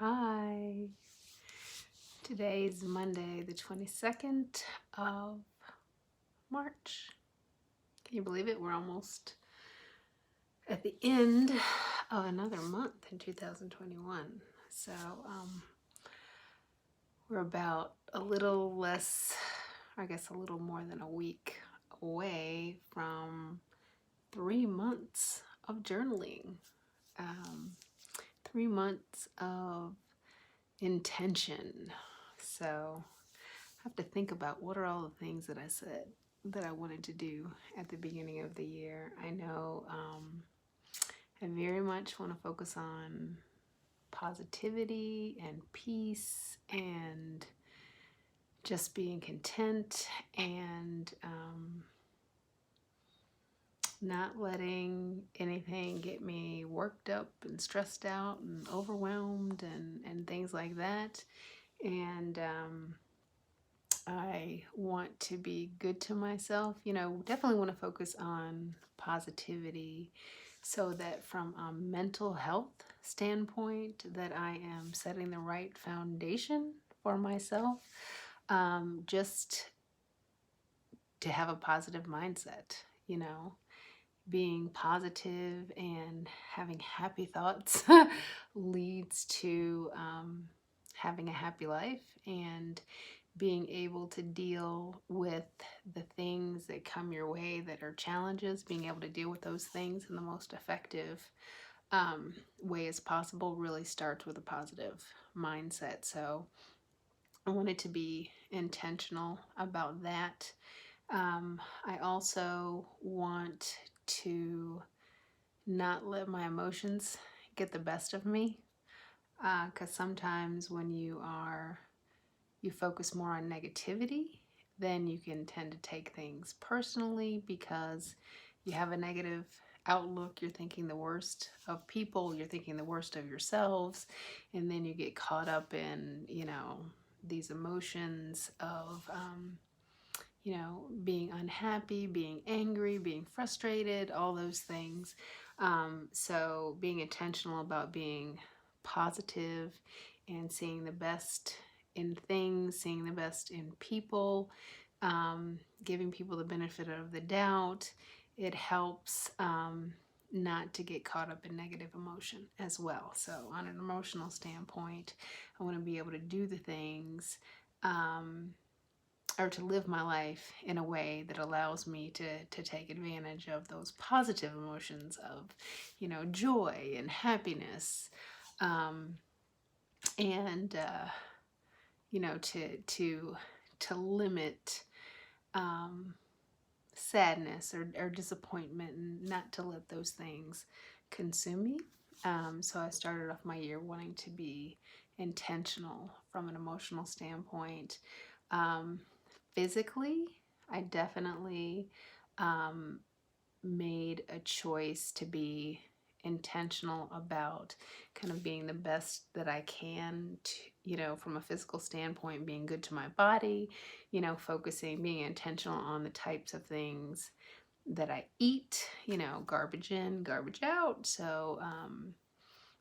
Hi. Today is Monday, the 22nd of March. Can you believe it? We're almost at the end of another month in 2021. So we're about a little less, I guess a little more than a week away from 3 months of journaling. 3 months of intention. So I have to think about what are all the things that I said that I wanted to do at the beginning of the year. I know I very much want to focus on positivity and peace and just being content and not letting anything get me worked up and stressed out and overwhelmed and things like that. And I want to be good to myself. Definitely want to focus on positivity so that from a mental health standpoint that I am setting the right foundation for myself. Just to have a positive mindset, being positive and having happy thoughts leads to having a happy life and being able to deal with the things that come your way that are challenges, being able to deal with those things in the most effective way as possible really starts with a positive mindset. So I wanted to be intentional about that. I also want to not let my emotions get the best of me, because sometimes when you focus more on negativity, then you can tend to take things personally because you have a negative outlook. You're thinking the worst of people, you're thinking the worst of yourselves, and then you get caught up in, these emotions of, being unhappy, being angry, being frustrated, all those things. So being intentional about being positive and seeing the best in things, seeing the best in people, giving people the benefit of the doubt, it helps not to get caught up in negative emotion as well. So on an emotional standpoint, I want to be able to do the things or to live my life in a way that allows me to take advantage of those positive emotions of, joy and happiness, and to limit sadness or disappointment and not to let those things consume me. So I started off my year wanting to be intentional from an emotional standpoint. Physically, I definitely made a choice to be intentional about kind of being the best that I can, from a physical standpoint, being good to my body, focusing, being intentional on the types of things that I eat, garbage in, garbage out. So,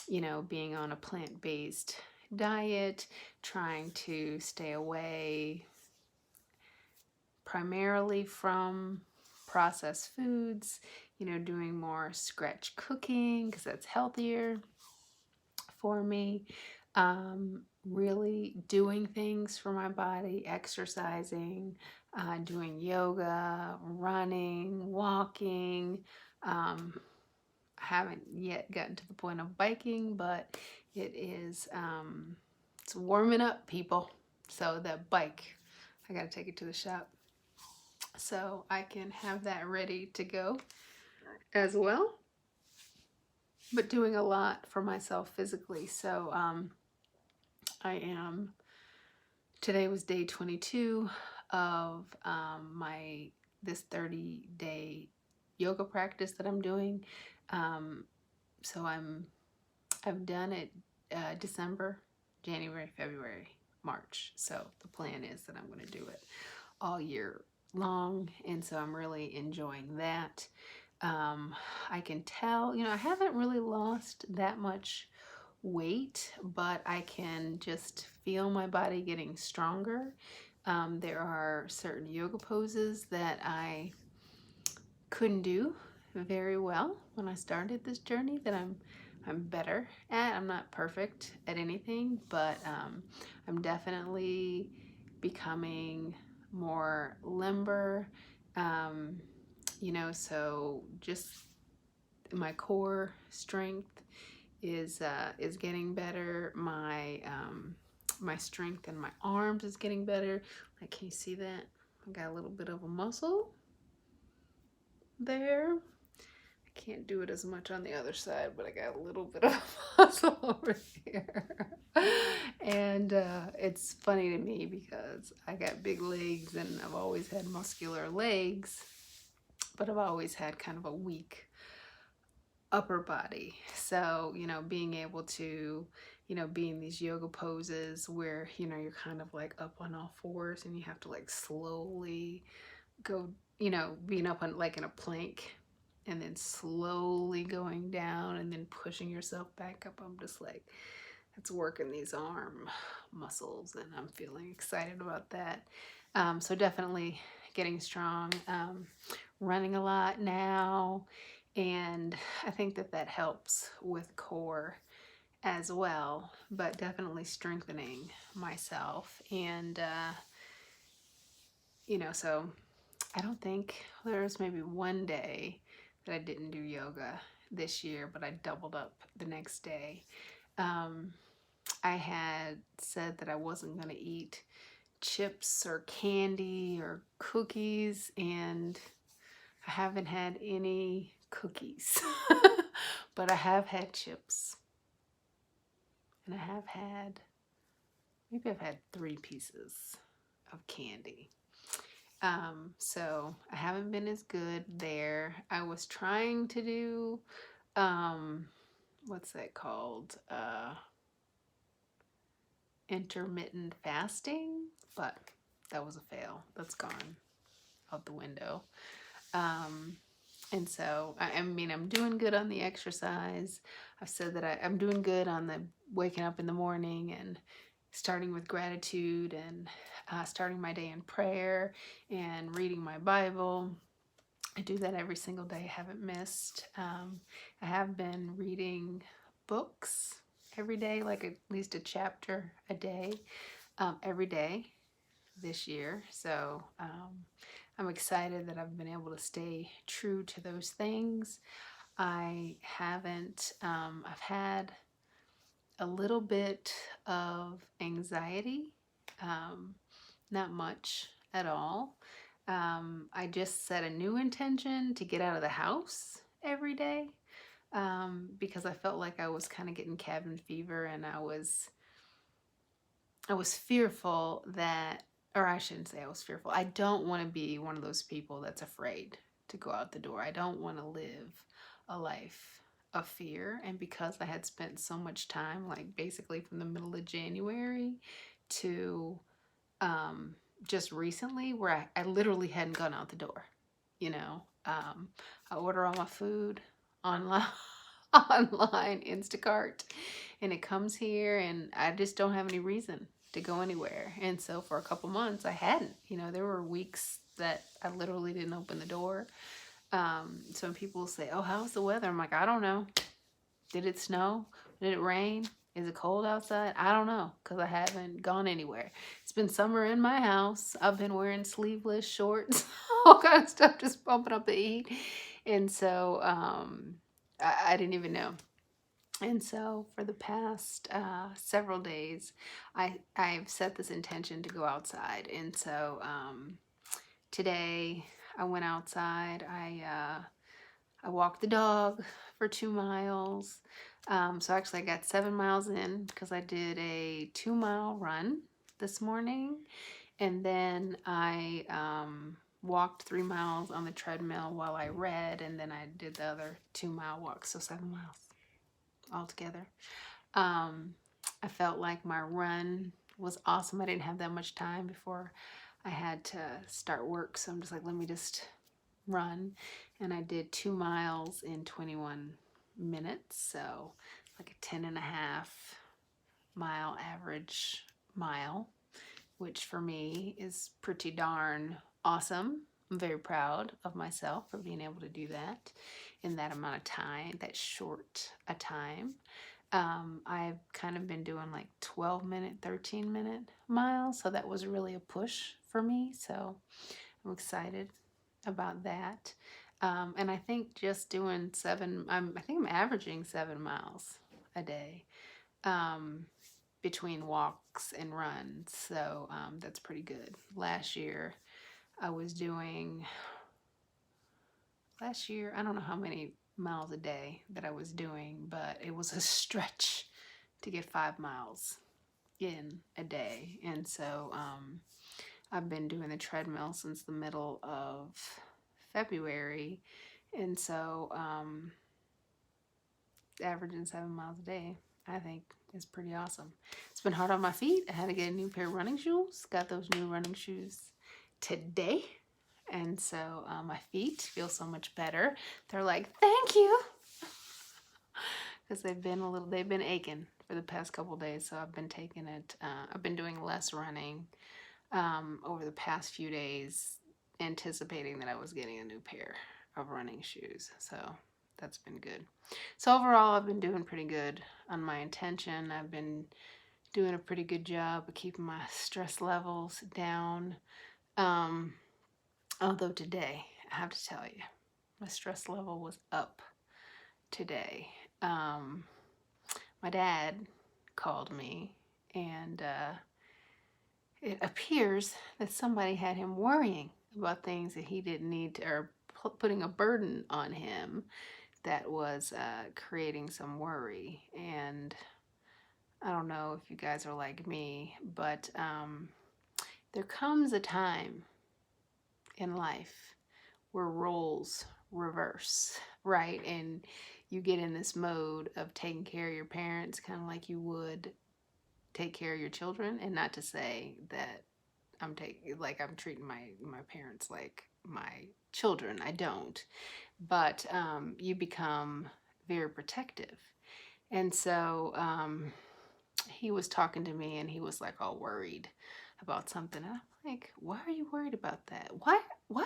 being on a plant-based diet, trying to stay away primarily from processed foods, doing more scratch cooking because that's healthier for me. Really doing things for my body, exercising, doing yoga, running, walking. I haven't yet gotten to the point of biking, but it is, it's warming up, people. So that bike, I got to take it to the shop so I can have that ready to go as well. But doing a lot for myself physically. So today was day 22 of this 30-day yoga practice that I'm doing. So I've done it December, January, February, March. So the plan is that I'm going to do it all year long, and so I'm really enjoying that. I can tell, I haven't really lost that much weight, but I can just feel my body getting stronger. There are certain yoga poses that I couldn't do very well when I started this journey that I'm better at. I'm not perfect at anything, but I'm definitely becoming more limber. Um, so just my core strength is getting better. My strength in my arms is getting better. Like, can you see that? I got a little bit of a muscle there. I can't do it as much on the other side, but I got a little bit of muscle over here. And it's funny to me because I got big legs and I've always had muscular legs, but I've always had kind of a weak upper body. So, being able to, be in these yoga poses where, you're kind of like up on all fours and you have to like slowly go, being up on like in a plank and then slowly going down and then pushing yourself back up. I'm just like, it's working these arm muscles and I'm feeling excited about that. So definitely getting strong, running a lot now. And I think that helps with core as well, but definitely strengthening myself. And, so I don't think there's maybe one day that I didn't do yoga this year, but I doubled up the next day. I had said that I wasn't going to eat chips or candy or cookies, and I haven't had any cookies, but I have had chips, and maybe I've had 3 pieces of candy. So I haven't been as good there. I was trying to do, what's that called? Intermittent fasting, but that was a fail. That's gone out the window. And so, I'm doing good on the exercise. I've said that I'm doing good on the waking up in the morning and starting with gratitude and starting my day in prayer and reading my Bible. I do that every single day. I haven't missed. I have been reading books every day, like at least a chapter a day, every day this year. So I'm excited that I've been able to stay true to those things. I've had a little bit of anxiety, not much at all. I just set a new intention to get out of the house every day because I felt like I was kind of getting cabin fever, and I was fearful that, or I shouldn't say I was fearful. I don't want to be one of those people that's afraid to go out the door. I don't want to live a life of fear. And because I had spent so much time, like basically from the middle of January to just recently, where I literally hadn't gone out the door, I order all my food online. Online Instacart, and it comes here, and I just don't have any reason to go anywhere. And so for a couple months I hadn't. There were weeks that I literally didn't open the door. So when people say, oh, how's the weather? I'm like, I don't know. Did it snow? Did it rain? Is it cold outside? I don't know, because I haven't gone anywhere. It's been summer in my house. I've been wearing sleeveless shorts, all kind of stuff, just bumping up the heat. And so I didn't even know. And so for the past several days, I've set this intention to go outside. And so today I went outside. I walked the dog for 2 miles. So actually I got 7 miles in because I did a 2-mile run this morning. And then I walked 3 miles on the treadmill while I read. And then I did the other 2-mile walk. So 7 miles altogether. I felt like my run was awesome. I didn't have that much time before I had to start work. So I'm just like, let me just run. And I did 2 miles in 21 minutes. So like a 10.5 mile average mile, which for me is pretty darn awesome. I'm very proud of myself for being able to do that in that amount of time, that short a time. I've kind of been doing like 12-minute, 13-minute miles, so that was really a push for me. So I'm excited about that. And I think just doing I think I'm averaging 7 miles a day between walks and runs. So that's pretty good. I was doing, I don't know how many miles a day that I was doing, but it was a stretch to get 5 miles in a day. And so I've been doing the treadmill since the middle of February. And so averaging 7 miles a day, I think, is pretty awesome. It's been hard on my feet. I had to get a new pair of running shoes. Got those new running shoes today. And so my feet feel so much better. They're like, thank you. Because they've been aching for the past couple days. So I've been taking it. I've been doing less running over the past few days, anticipating that I was getting a new pair of running shoes. So that's been good. So overall, I've been doing pretty good on my intention. I've been doing a pretty good job of keeping my stress levels down. Although today, I have to tell you, my stress level was up today. My dad called me, and it appears that somebody had him worrying about things that he didn't need to, or putting a burden on him that was creating some worry. And I don't know if you guys are like me, but there comes a time in life where roles reverse, right? And you get in this mode of taking care of your parents kind of like you would take care of your children. And not to say that I'm treating my parents like my children. I don't. But you become very protective. And so he was talking to me, and he was like all worried about something. And I'm like, why are you worried about that? Why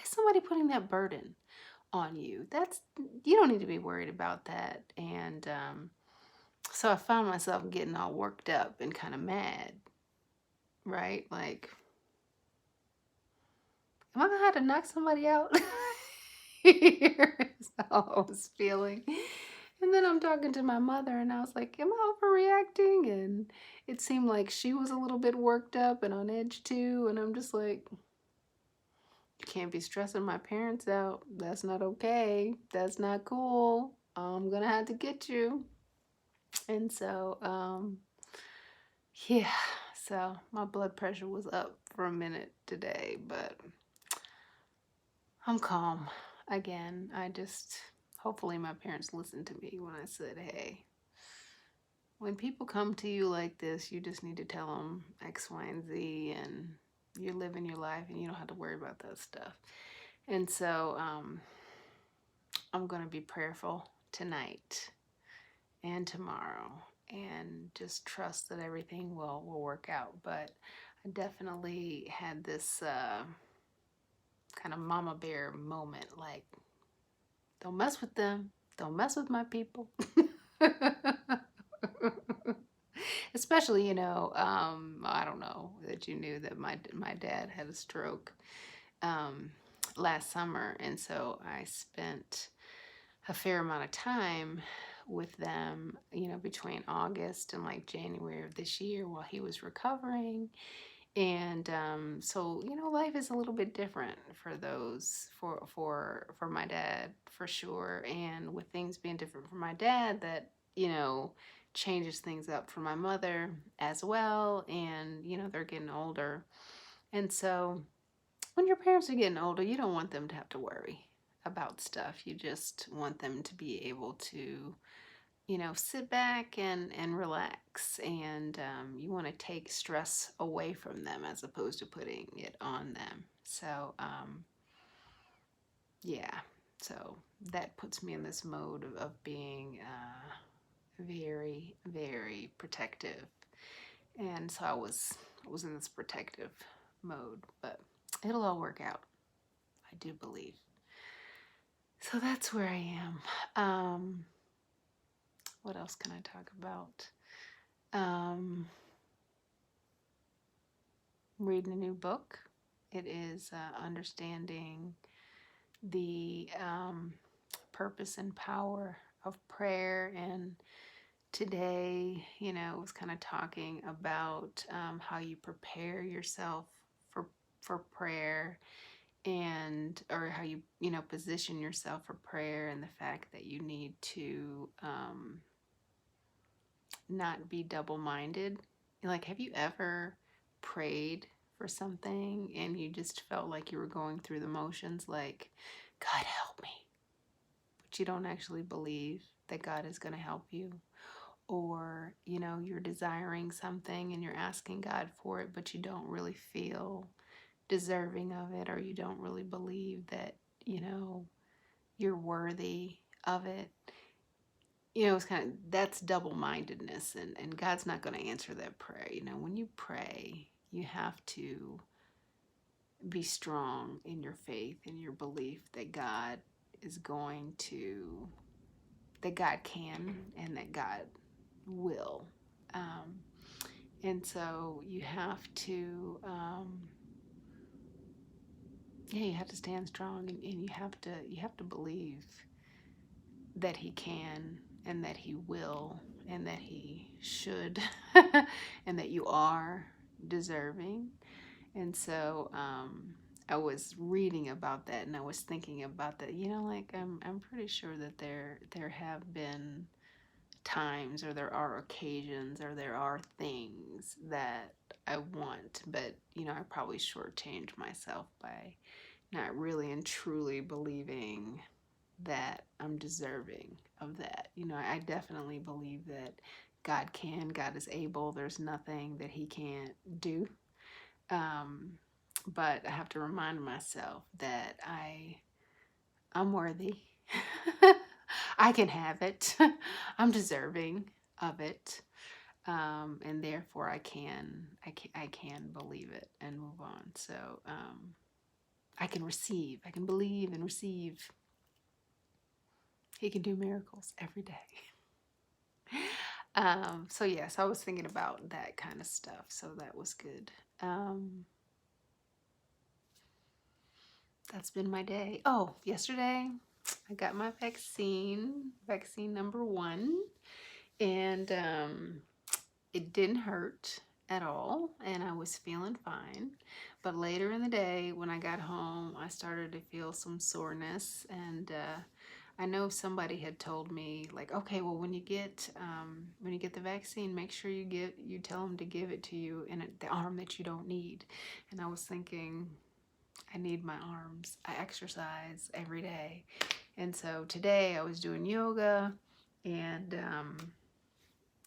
is somebody putting that burden on you? You don't need to be worried about that. And so I found myself getting all worked up and kind of mad, right? Like, am I gonna have to knock somebody out? Here's how I was feeling. And then I'm talking to my mother, and I was like, am I overreacting? And it seemed like she was a little bit worked up and on edge too. And I'm just like, you can't be stressing my parents out. That's not okay. That's not cool. I'm gonna have to get you. And so, yeah, so my blood pressure was up for a minute today, but I'm calm again. Hopefully my parents listened to me when I said, hey, when people come to you like this, you just need to tell them X, Y, and Z, and you're living your life and you don't have to worry about that stuff. And so I'm going to be prayerful tonight and tomorrow and just trust that everything will work out. But I definitely had this kind of mama bear moment, like, don't mess with them. Don't mess with my people. Especially, I don't know that you knew that my dad had a stroke last summer. And so I spent a fair amount of time with them, between August and like January of this year while he was recovering. And so life is a little bit different for my dad, for sure. And with things being different for my dad, that changes things up for my mother as well. And they're getting older, and so when your parents are getting older, you don't want them to have to worry about stuff. You just want them to be able to sit back and relax, and you want to take stress away from them as opposed to putting it on them. So yeah, so that puts me in this mode of being very, very protective. And so I was in this protective mode, but it'll all work out. I do believe. So that's where I am. What else can I talk about? Reading a new book. It is understanding the purpose and power of prayer. And today, it was kind of talking about how you prepare yourself for prayer, and or how you position yourself for prayer, and the fact that you need to not be double-minded. Like, have you ever prayed for something and you just felt like you were going through the motions, like, God help me, but you don't actually believe that God is going to help you? Or, you're desiring something and you're asking God for it, but you don't really feel deserving of it, or you don't really believe that, you're worthy of it. It's that's double-mindedness, and God's not going to answer that prayer. When you pray, you have to be strong in your faith and your belief that God is going to, that God can, and that God will. And so you have to, you have to stand strong, and you have to believe that He can, and that He will, and that He should, and that you are deserving. And so I was reading about that, and I was thinking about that. Like, I'm pretty sure that there have been times, or there are occasions, or there are things that I want, but I probably shortchanged myself by not really and truly believing that I'm deserving of that. I definitely believe that God can, God is able. There's nothing that He can't do. But I have to remind myself that I'm worthy. I can have it. I'm deserving of it. And therefore I can believe it and move on. So I can receive. I can believe and receive. He can do miracles every day. So yes, I was thinking about that kind of stuff. So that was good. That's been my day. Oh, yesterday I got my vaccine number 1, and it didn't hurt at all, and I was feeling fine. But later in the day, when I got home, I started to feel some soreness, and I know somebody had told me, like, okay, well, when you get the vaccine, make sure you tell them to give it to you in the arm that you don't need. And I was thinking, I need my arms. I exercise every day. And so today I was doing yoga, and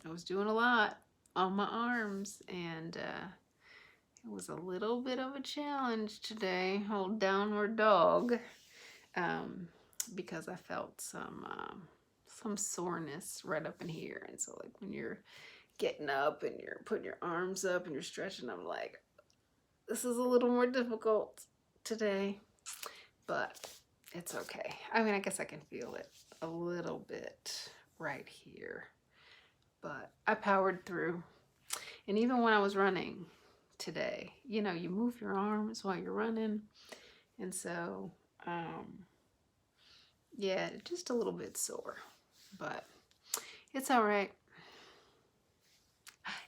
I was doing a lot on my arms, and it was a little bit of a challenge today, old downward dog, because I felt some soreness right up in here. And so, like, when you're getting up and you're putting your arms up and you're stretching, I'm like, this is a little more difficult today, but it's okay. I mean, I guess I can feel it a little bit right here, but I powered through. And even when I was running today, you move your arms while you're running. And so, yeah, just a little bit sore, but it's all right.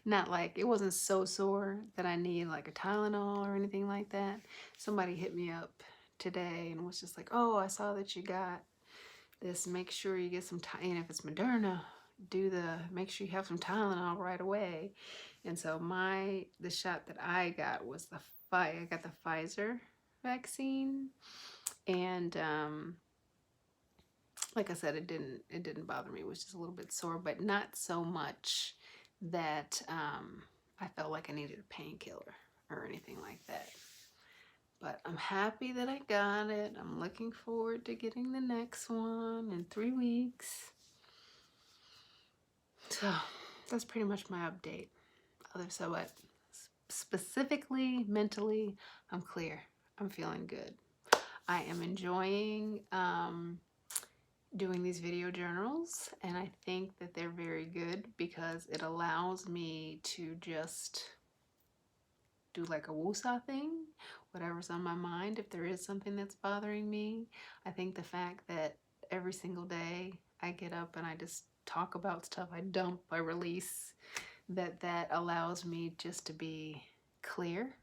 Not like, it wasn't so sore that I need like a Tylenol or anything like that. Somebody hit me up today and was just like, oh, I saw that you got this. Make sure you get some, and if it's Moderna, make sure you have some Tylenol right away. And so the shot that I got was I got the Pfizer vaccine. And like I said, it didn't bother me. It was just a little bit sore, but not so much that I felt like I needed a painkiller or anything like that. But I'm happy that I got it. I'm looking forward to getting the next one in 3 weeks. So that's pretty much my update. So what? Specifically, mentally, I'm clear. I'm feeling good. I am enjoying doing these video journals, and I think that they're very good because it allows me to just do like a woosah thing, whatever's on my mind. If there is something that's bothering me, I think the fact that every single day I get up and I just talk about stuff, I dump, I release, that allows me just to be clear,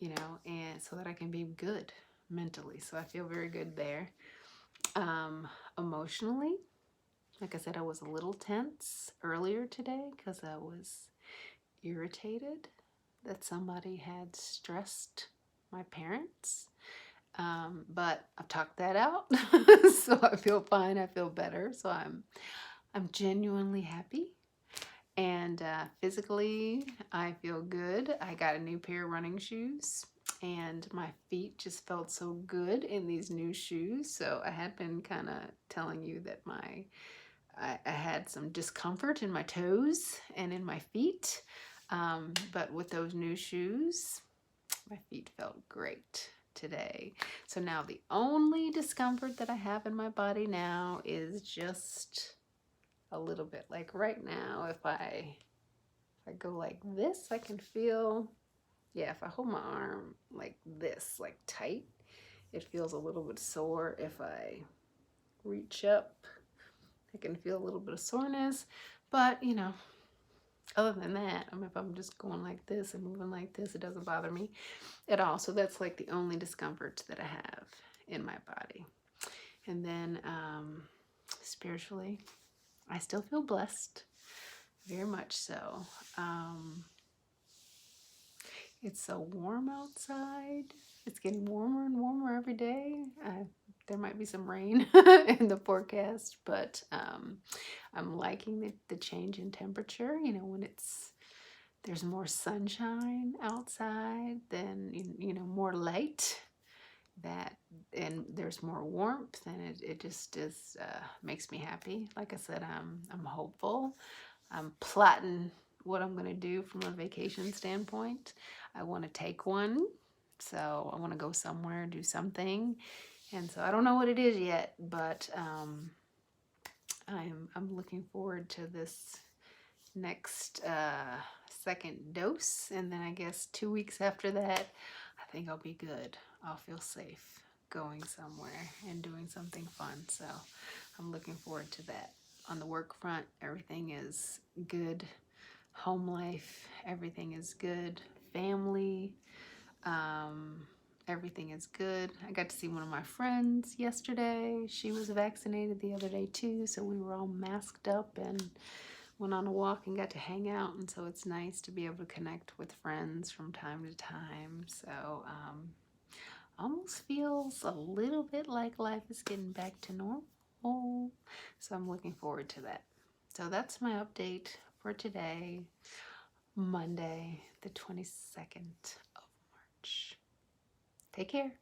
you know, and so that I can be good mentally. So I feel very good there. Emotionally, like I said, I was a little tense earlier today because I was irritated that somebody had stressed my parents. But I've talked that out, so I feel fine. I feel better. So I'm genuinely happy. And physically, I feel good. I got a new pair of running shoes, and my feet just felt so good in these new shoes. So I had been kind of telling you that I had some discomfort in my toes and in my feet. But with those new shoes, my feet felt great today. So now the only discomfort that I have in my body now is just a little bit. Like right now, if I go like this, I can feel, yeah, if I hold my arm like this, like tight, it feels a little bit sore. If I reach up, I can feel a little bit of soreness, but you know, other than that, I mean, if I'm just going like this and moving like this, it doesn't bother me at all. So that's like the only discomfort that I have in my body. And then spiritually, I still feel blessed, very much so. It's so warm outside. It's getting warmer and warmer every day. There might be some rain in the forecast, but I'm liking the change in temperature. You know, when there's more sunshine outside, then you know, more light, and there's more warmth, and it just is makes me happy. Like I said, I'm hopeful. I'm plotting what I'm going to do from a vacation standpoint. I want to take one, so I want to go somewhere, do something, and so I don't know what it is yet, but I'm looking forward to this next second dose, and then I guess 2 weeks after that, I think I'll be good. I'll feel safe going somewhere and doing something fun. So I'm looking forward to that. On the work front, everything is good. Home life, everything is good. Family, everything is good. I got to see one of my friends yesterday. She was vaccinated the other day too, so we were all masked up and went on a walk and got to hang out, and so it's nice to be able to connect with friends from time to time. So almost feels a little bit like life is getting back to normal. So I'm looking forward to that. So that's my update for today, Monday, the 22nd of March. Take care.